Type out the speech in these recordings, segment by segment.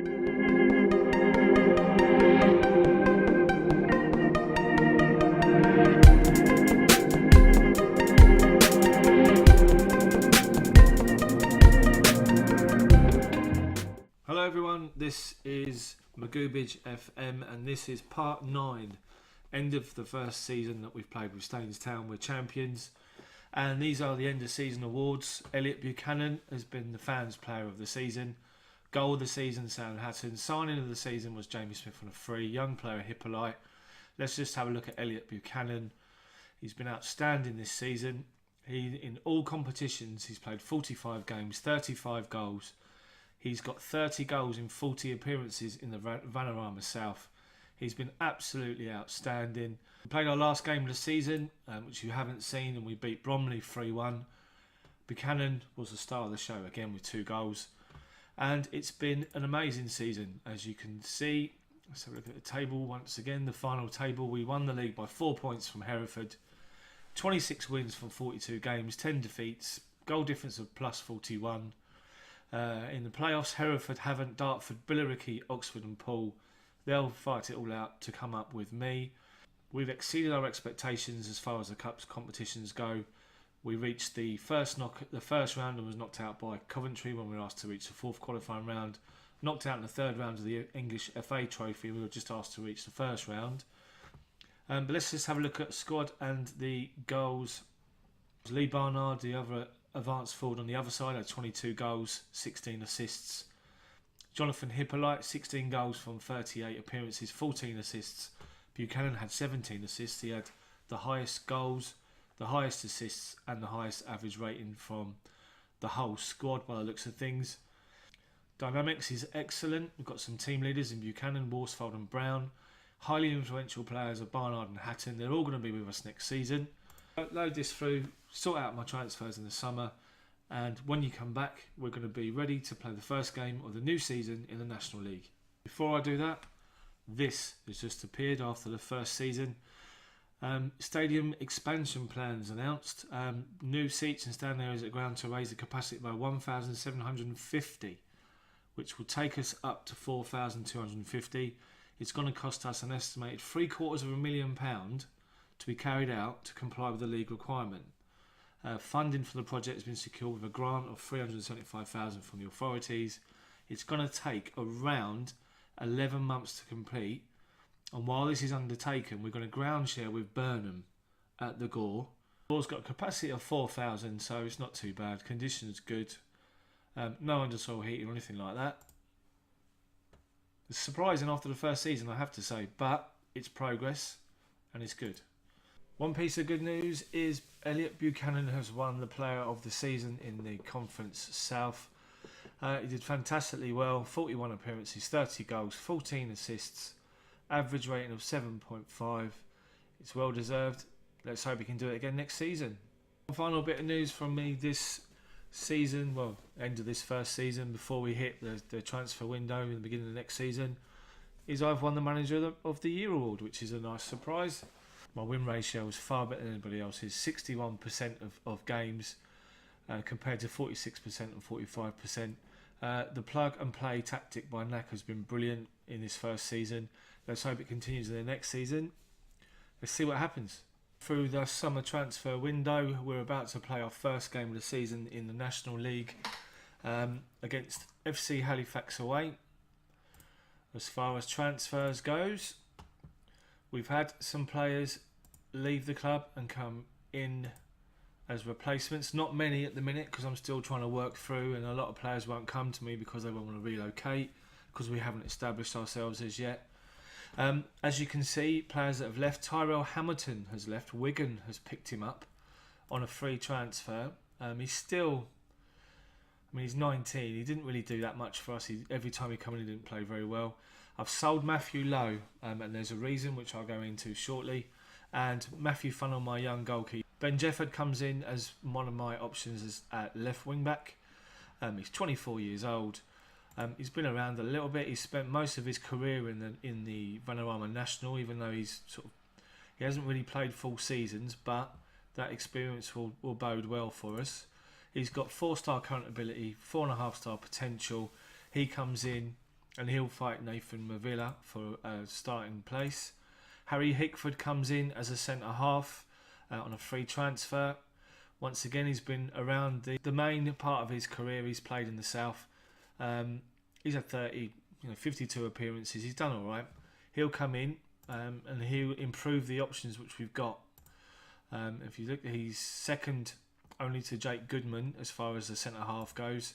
Hello everyone, this is Dafuge FM and this is part 9, end of the first season that we've played with Town. We're champions and these are the end of season awards. Elliot Buchanan has been the fans player of the season, goal of the season Sam Hatton, signing of the season was Jamie Smith on a free, young player Hippolyte. Let's just have a look at Elliot Buchanan. He's been outstanding this season. In all competitions he's played 45 games, 35 goals. He's got 30 goals in 40 appearances in the Vanarama South. He's been absolutely outstanding. We played our last game of the season, which you haven't seen, and we beat Bromley 3-1. Buchanan was the star of the show again with 2 goals. And it's been an amazing season, as you can see. Let's have a look at the table once again. The final table, we won the league by 4 points from Hereford. 26 wins from 42 games, 10 defeats, goal difference of plus 41. In the playoffs, Hereford, Havant, Dartford, Billericay, Oxford and Poole, they'll fight it all out to come up with me. We've exceeded our expectations as far as the Cups competitions go. We reached the first round and was knocked out by Coventry when we were asked to reach the 4th qualifying round. Knocked out in the 3rd round of the English FA Trophy, we were just asked to reach the 1st round. But let's just have a look at the squad and the goals. Lee Barnard, the other advanced forward on the other side, had 22 goals, 16 assists. Jonathan Hippolyte, 16 goals from 38 appearances, 14 assists. Buchanan had 17 assists. He had the highest goals, the highest assists and the highest average rating from the whole squad by the looks of things. Dynamics is excellent. We've got some team leaders in Buchanan, Worsfold and Brown. Highly influential players of Barnard and Hatton. They're all going to be with us next season. Load this through, sort out my transfers in the summer, and when you come back we're going to be ready to play the first game of the new season in the National League. Before I do that, this has just appeared after the first season. Stadium expansion plans announced. New seats and stand areas at ground to raise the capacity by 1,750, which will take us up to 4,250. It's going to cost us an estimated £750,000 to be carried out to comply with the league requirement. Funding for the project has been secured with a grant of £375,000 from the authorities. It's going to take around 11 months to complete, and while this is undertaken we're going to ground share with Burnham at the Gore. The Gore's got a capacity of 4,000, so it's not too bad. Conditions good. No undersoil heating or anything like that. It's surprising after the first season, I have to say, but it's progress and it's good. One piece of good news is Elliot Buchanan has won the Player of the Season in the Conference South. He did fantastically well, 41 appearances, 30 goals, 14 assists, average rating of 7.5. It's well deserved. Let's hope he can do it again next season. One final bit of news from me this season, well, end of this first season before we hit the transfer window in the beginning of the next season, is I've won the Manager of the Year award, which is a nice surprise. My win ratio was far better than anybody else's, 61% of games compared to 46% and 45%. The plug and play tactic by Knack has been brilliant in this first season. Let's hope it continues in the next season. Let's see what happens. Through the summer transfer window, we're about to play our first game of the season in the National League against FC Halifax away. As far as transfers goes, we've had some players leave the club and come in as replacements. Not many at the minute because I'm still trying to work through, and a lot of players won't come to me because they won't want to relocate because we haven't established ourselves as yet. As you can see, players that have left. Tyrell Hamilton has left. Wigan has picked him up on a free transfer. He's still, he's 19. He didn't really do that much for us. Every time he came in, he didn't play very well. I've sold Matthew Lowe, and there's a reason which I'll go into shortly. And Matthew Funnell, my young goalkeeper. Ben Jefford comes in as one of my options at left wing back. He's 24 years old. He's been around a little bit. He's spent most of his career in the Vanarama National, even though he hasn't really played full seasons, but that experience will bode well for us. He's got 4-star current ability, 4.5-star potential. He comes in and he'll fight Nathan Mavilla for a starting place. Harry Hickford comes in as a centre-half on a free transfer. Once again, he's been around the main part of his career. He's played in the South. He's had 52 appearances. He's done all right. He'll come in and he'll improve the options which we've got. If you look, he's second only to Jake Goodman as far as the centre-half goes.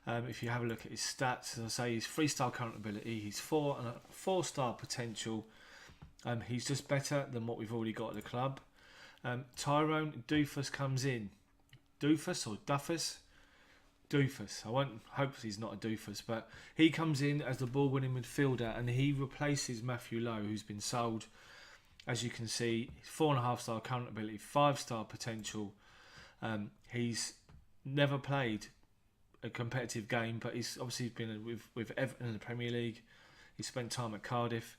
If you have a look at his stats, as I say, he's 3-star current ability. He's 4-star potential. He's just better than what we've already got at the club. Tyrone Doofus comes in. Doofus or Duffus? Doofus. I won't hope he's not a doofus, but he comes in as the ball-winning midfielder and he replaces Matthew Lowe, who's been sold. As you can see, 4.5-star current ability, 5-star potential. He's never played a competitive game, but he's obviously been with Everton in the Premier League. He's spent time at Cardiff.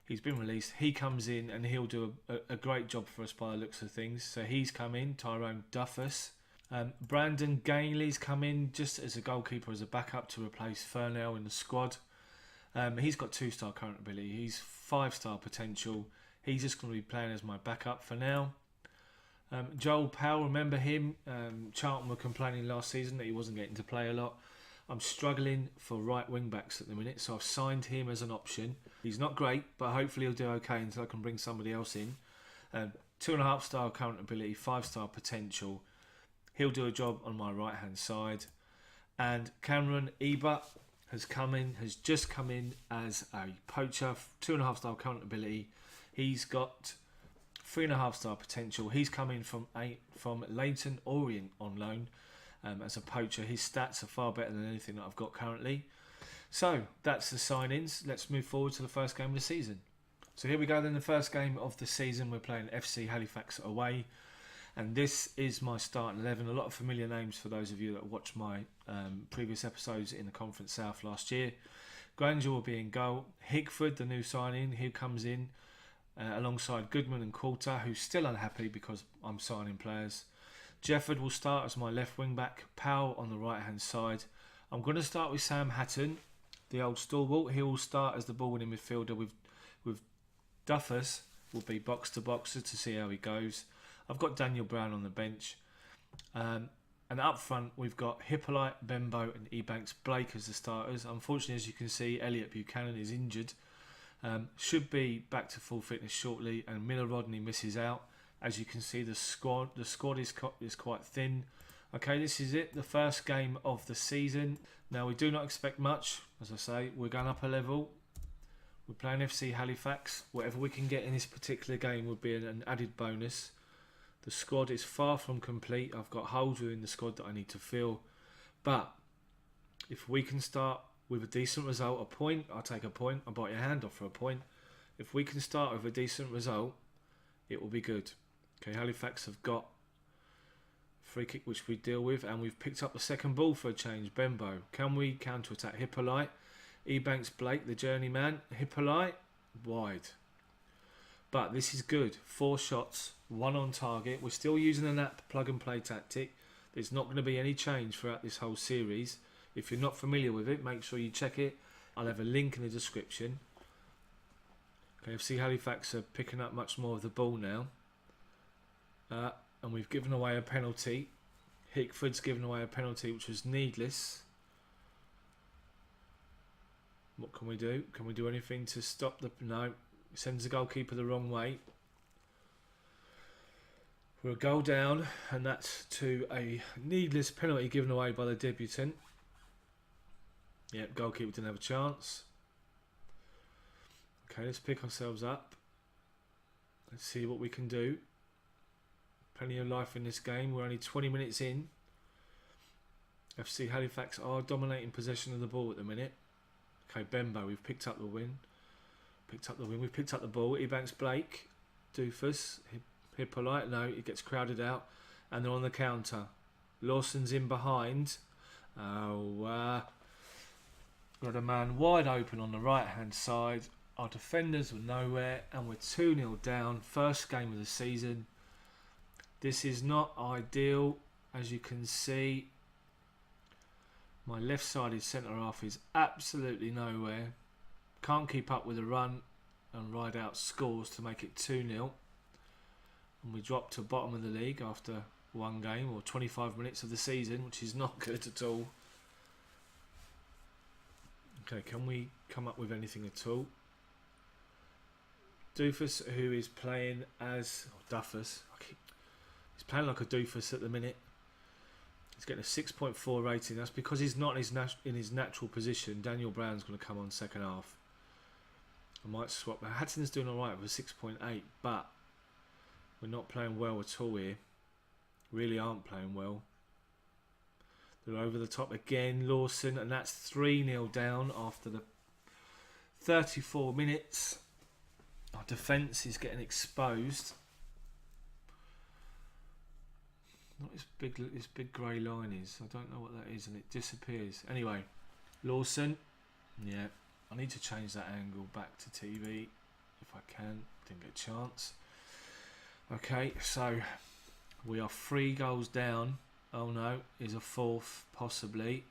He's been released. He comes in and he'll do a great job for us by the looks of things. So he's come in, Tyrone Duffus. Brandon Gainley's come in just as a goalkeeper, as a backup to replace Furnell in the squad. He's got 2-star current ability. He's 5-star potential. He's just going to be playing as my backup for now. Joel Powell, remember him? Charlton were complaining last season that he wasn't getting to play a lot. I'm struggling for right wing backs at the minute, so I've signed him as an option. He's not great, but hopefully he'll do okay until I can bring somebody else in. 2.5-star current ability, 5-star potential. He'll do a job on my right hand side. And Cameron Ebert has just come in as a poacher, 2.5-star current ability. He's got 3.5-star potential. He's coming from Leyton Orient on loan. As a poacher, his stats are far better than anything that I've got currently. So that's the signings. Let's move forward to the first game of the season. So here we go then, the first game of the season. We're playing FC Halifax away, and this is my starting 11. A lot of familiar names for those of you that watched my previous episodes in the Conference South last year. Granger will be in goal. Hickford, the new signing, he comes in alongside Goodman and Coulter, who's still unhappy because I'm signing players. Jefford will start as my left wing back. Powell on the right hand side. I'm going to start with Sam Hatton, the old stalwart. He will start as the ball winning midfielder with Duffus will be box to boxer to see how he goes. I've got Daniel Brown on the bench. And up front we've got Hippolyte, Bembo and Ebanks Blake as the starters. Unfortunately, as you can see, Elliot Buchanan is injured. Should be back to full fitness shortly, and Miller Rodney misses out. As you can see, the squad is quite thin. Okay, this is it, the first game of the season. Now, we do not expect much. As I say, we're going up a level. We're playing FC Halifax. Whatever we can get in this particular game would be an added bonus. The squad is far from complete. I've got holes within the squad that I need to fill. But if we can start with a decent result, a point, I'll take a point. I'll bite your hand off for a point. If we can start with a decent result, it will be good. Okay, Halifax have got free kick which we deal with, and we've picked up the second ball for a change. Bembo, can we counter attack? Hippolyte, Ebanks Blake, the journeyman. Hippolyte wide, but this is good. 4 shots, 1 on target. We're still using the NAP plug and play tactic. There's not going to be any change throughout this whole series. If you're not familiar with it, make sure you check it. I'll have a link in the description. Okay, FC Halifax are picking up much more of the ball now. And we've given away a penalty. Hickford's given away a penalty which was needless. What can we do? Can we do anything to stop the... No. Sends the goalkeeper the wrong way. We're a goal down, and that's to a needless penalty given away by the debutant. Yep, goalkeeper didn't have a chance. Okay, let's pick ourselves up. Let's see what we can do. Plenty of life in this game. We're only 20 minutes in. FC Halifax are dominating possession of the ball at the minute. Okay, Bembo, we've picked up the win. We've picked up the ball. Ebanks Blake, Doofus, Hippolyte. No, it gets crowded out. And they're on the counter. Lawson's in behind. Got a man wide open on the right hand side. Our defenders were nowhere, and we're 2-0 down. First game of the season. This is not ideal, as you can see. My left-sided centre-half is absolutely nowhere. Can't keep up with the run, and ride out scores to make it 2-0. And we drop to bottom of the league after one game, or 25 minutes of the season, which is not good at all. Okay, can we come up with anything at all? Doofus, who is playing as... Duffus. He's playing like a doofus at the minute. He's getting a 6.4 rating. That's because he's not in his natural position. Daniel Brown's going to come on second half. I might swap. Hatton's doing alright with a 6.8, but we're not playing well at all here. Really aren't playing well. They're over the top again, Lawson, and that's 3-0 down after the 34 minutes. Our defence is getting exposed. What this big grey line is. I don't know what that is, and it disappears. Anyway, Lawson. Yeah, I need to change that angle back to TV if I can. Didn't get a chance. Okay, so we are 3 goals down. Oh no, is a 4th possibly.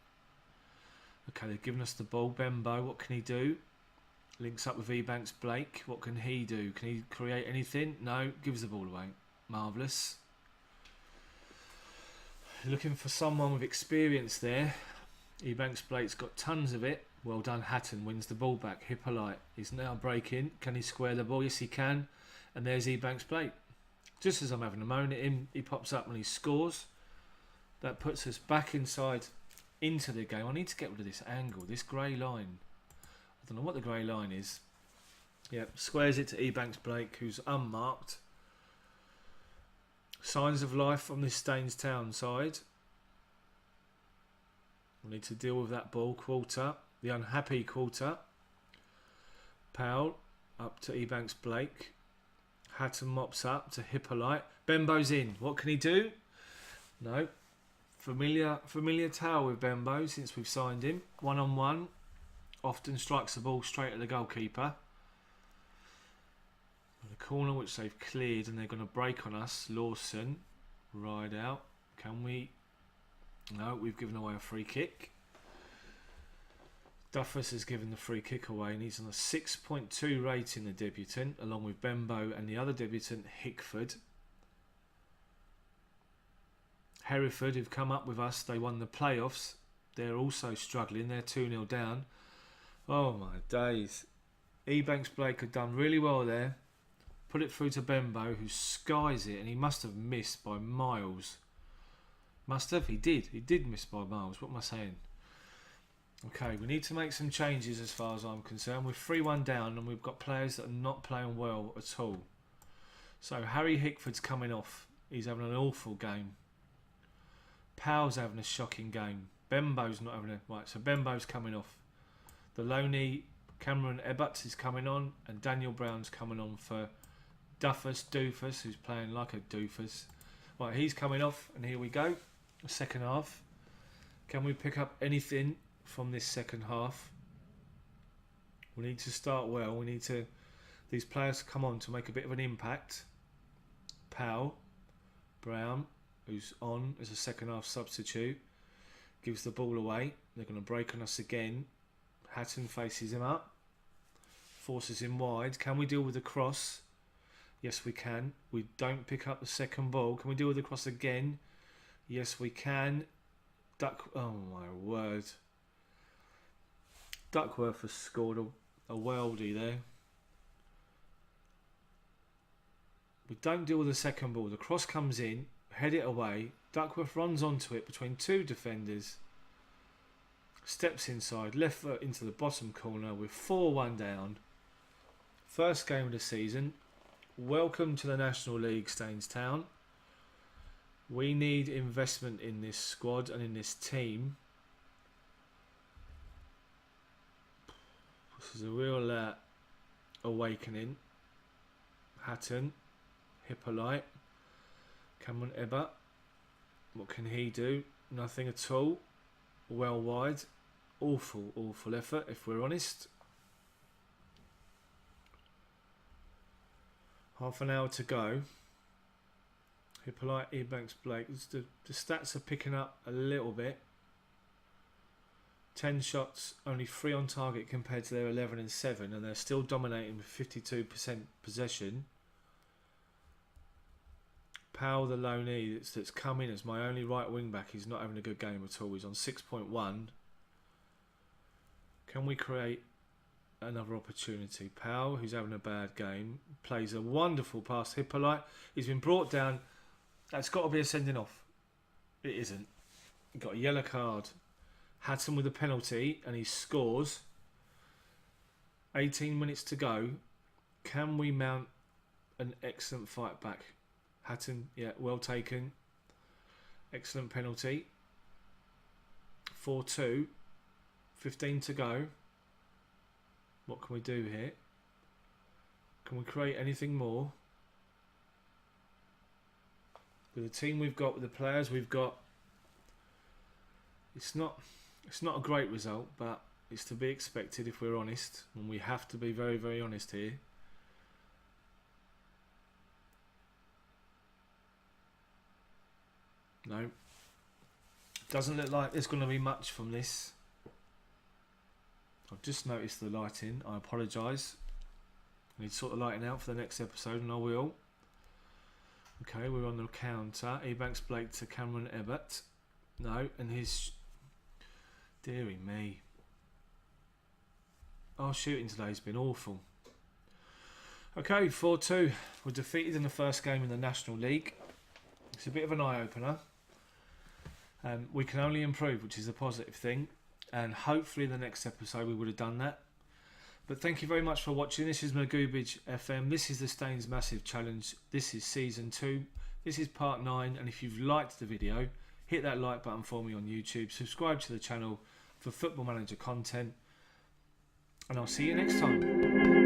Okay, they've given us the ball. Bembo, what can he do? Links up with Ebanks Blake. What can he do? Can he create anything? No, gives the ball away. Marvellous. Looking for someone with experience there. Ebanks Blake's got tons of it. Well done, Hatton wins the ball back. Hippolyte is now breaking. Can he square the ball? Yes, he can. And there's Ebanks Blake. Just as I'm having a moan at him, he pops up and he scores. That puts us back inside into the game. I need to get rid of this angle, this grey line. I don't know what the grey line is. Yep, squares it to Ebanks Blake, who's unmarked. Signs of life on this Staines Town side. We need to deal with that ball. Quarter, the unhappy Quarter. Powell up to Ebanks Blake. Hatton mops up to Hippolyte. Bembo's in. What can he do? No. Familiar towel with Bembo since we've signed him. 1-on-1. Often strikes the ball straight at the goalkeeper. The corner which they've cleared, and they're going to break on us. Lawson, ride out. Can we? No, we've given away a free kick. Duffus has given the free kick away, and he's on a 6.2 rating, the debutant, along with Bembo and the other debutant, Hickford. Hereford, who've come up with us, they won the playoffs. They're also struggling. They're 2-0 down. Oh my days. Ebanks Blake had done really well there. Put it through to Bembo, who skies it, and he must have missed by miles. Must have? He did. He did miss by miles. What am I saying? Okay, we need to make some changes as far as I'm concerned. We're 3-1 down, and we've got players that are not playing well at all. So Harry Hickford's coming off. He's having an awful game. Powell's having a shocking game. Bembo's not having a... Right, so Bembo's coming off. The loney Cameron Ebbets is coming on, and Daniel Brown's coming on for Doofus, who's playing like a doofus. Right, he's coming off, and here we go. The second half. Can we pick up anything from this second half? We need to start well. We need to... These players come on to make a bit of an impact. Powell, Brown, who's on as a second half substitute, gives the ball away. They're going to break on us again. Hatton faces him up, forces him wide. Can we deal with the cross? Yes, we can. We don't pick up the second ball. Can we deal with the cross again? Yes, we can. Oh my word. Duckworth has scored a worldie there. We don't deal with the second ball. The cross comes in, head it away. Duckworth runs onto it between 2 defenders. Steps inside, left foot into the bottom corner with 4-1 down. First game of the season. Welcome to the National League, Staines Town. We need investment in this squad and in this team. This is a real awakening. Hatton, Hippolyte, Cameron Ebbet. What can he do? Nothing at all. Well wide. Awful effort, if we're honest. Half an hour to go. Hippolyte, Ebanks Blake. The stats are picking up a little bit. 10 shots, only 3 on target compared to their 11 and 7, and they're still dominating with 52% possession. Powell, the loanee that's come in as my only right wing back, he's not having a good game at all. He's on 6.1. Can we create another opportunity? Powell, who's having a bad game, plays a wonderful pass to Hippolyte. He's been brought down. That's got to be a sending off. It isn't. He got a yellow card. Hatton with a penalty, and he scores. 18 minutes to go. Can we mount an excellent fight back? Hatton, yeah, well taken. Excellent penalty. 4-2. 15 to go. What can we do here? Can we create anything more? With the team we've got, with the players we've got, it's not a great result, but it's to be expected if we're honest, and we have to be very, very honest here. No. Doesn't look like there's going to be much from this. I've just noticed the lighting. I apologise. I need to sort the lighting out for the next episode, and I will. Okay, we're on the counter. Ebanks Blake to Cameron Ebbett. No, and his... Deary me. Our shooting today's been awful. Okay, 4-2. We're defeated in the first game in the National League. It's a bit of an eye-opener. We can only improve, which is a positive thing. And hopefully in the next episode we would have done that. But thank you very much for watching. This is Magoobage FM. This is the Staines Massive Challenge. This is Season 2. This is Part 9. And if you've liked the video, hit that like button for me on YouTube. Subscribe to the channel for Football Manager content. And I'll see you next time.